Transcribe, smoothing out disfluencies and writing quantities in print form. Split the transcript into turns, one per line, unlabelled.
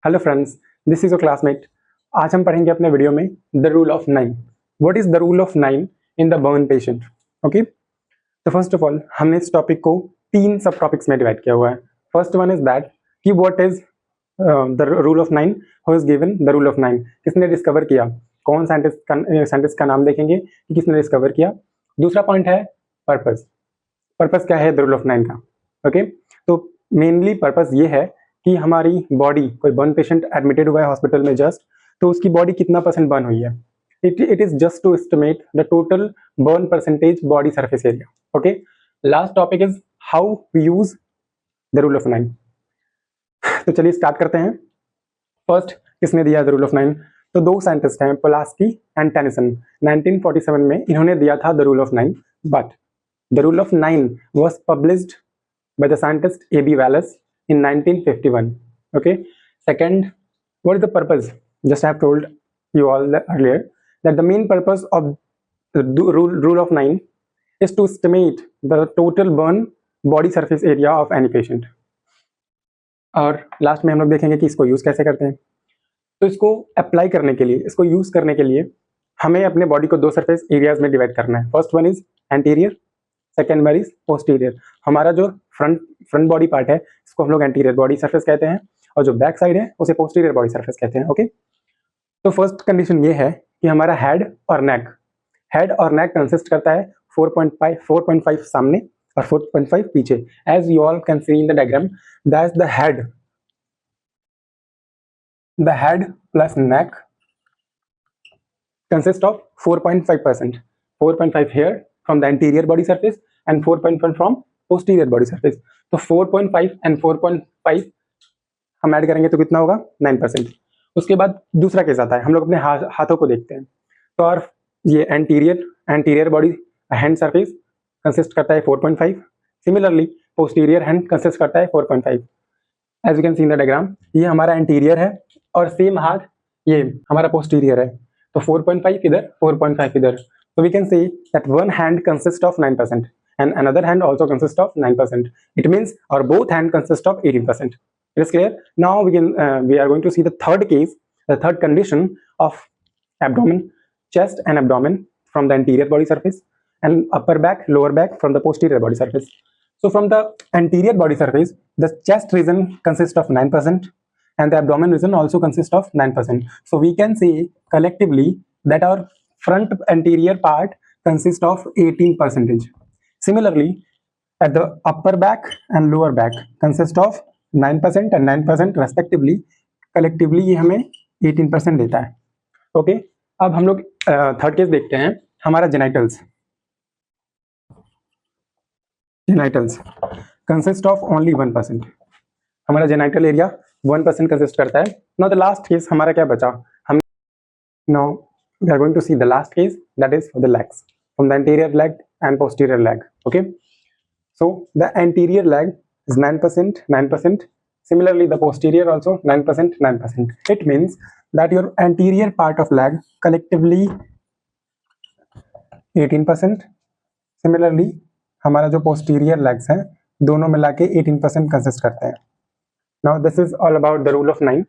Hello friends, this is your classmate. आज हम पढ़ेंगे अपने वीडियो में the rule of 9। What is the rule of 9 in the burn patient? Okay, तो first of all हमने इस टॉपिक को 3 सब टॉपिक्स में डिवाइड किया हुआ है। फर्स्ट वन इज दैट कि what is the rule of 9, who is given the rule of 9, किसने डिस्कवर किया, कौन साइंटिस्ट का नाम देखेंगे कि किसने डिस्कवर किया। दूसरा पॉइंट है पर्पस। पर्पस क्या है द रूल ऑफ 9 का? ओके, तो मेनली पर्पस ये है कि हमारी बॉडी, कोई बर्न पेशेंट एडमिटेड हुआ है हॉस्पिटल में जस्ट, तो उसकी बॉडी कितना परसेंट बर्न हुई है। It is just to estimate the total burn percentage body surface area. Okay, last topic is how we use the rule of 9। तो चलिए स्टार्ट करते हैं। फर्स्ट, किसने दिया द रूल ऑफ 9? तो दो साइंटिस्ट हैं, पोलास्की एंड टेनिसन। 1947 में इन्होंने दिया था the rule of 9, but the rule of 9 was published by the scientist A.B. Wallace in 1951. Okay. Second, what is the purpose? Just I have told you all earlier that the main purpose of the rule of 9 is to estimate the total burn body surface area of any patient. और last में हम लोग देखेंगे कि इसको use कैसे करते हैं। तो इसको अप्लाई करने के लिए, इसको यूज करने के लिए हमें अपने बॉडी को दो सरफेस एरियाज में डिवाइड करना है। First one is anterior, second one is posterior. हमारा जो फ्रंट बॉडी पार्ट है इसको हम लोग एंटीरियर बॉडी सरफेस कहते हैं, और जो बैक साइड है उसे पोस्टीरियर बॉडी सरफेस कहते हैं। ओके, तो फर्स्ट कंडीशन ये है कि हमारा हेड और नेक कंसिस्ट करता है 4.5 सामने और 4.5 पीछे। As you all can see in the diagram, that is the head plus neck consist of 4.5%, 4.5 here from the anterior body surface and 4.1 from posterior body surface। तो 4.5 and 4.5 हम ऐड करेंगे तो कितना होगा? 9%। उसके बाद दूसरा केस आता है, हम लोग अपने हाथों को देखते हैं। तो और ये anterior body hand surface consist करता है 4.5। सिमिलरली पोस्टीरियर हैंड कंसिस्ट करता है 4.5। As you can see in the diagram, ये हमारा एंटीरियर है और सेम हाथ ये हमारा पोस्टीरियर है। तो 4.5 इधर, 4.5 इधर। So we can say that one hand consists of 9% and another hand also consists of 9%. It means our both hand consist of 18%. It is clear? Now we are going to see the third case, the third condition of abdomen, chest and abdomen from the anterior body surface, and upper back, lower back from the posterior body surface. So from the anterior body surface, the chest region consists of 9% and the abdomen region also consists of 9%. So we can say collectively that our front anterior part consists of 18%. Similarly, at the upper back and lower back consist of 9% and 9% respectively. Collectively ये हमें 18% देता है। Okay, अब हम लोग third case देखते हैं। हमारा जेनाइटल्स कंसिस्ट ऑफ ओनली 1%। हमारा जेनाइटल एरिया 1% कंसिस्ट करता है। नाउ द लास्ट केस हमारा क्या बचा? हम now we are going to see the last case, that is for the legs, from the anterior leg and posterior leg. Okay, so the anterior leg is 9%. Similarly the posterior also 9%. It means that your anterior part of leg collectively 18%. Similarly हमारा जो posterior legs हैं दोनों मिला के 18% consist करते हैं। Now this is all about the rule of 9.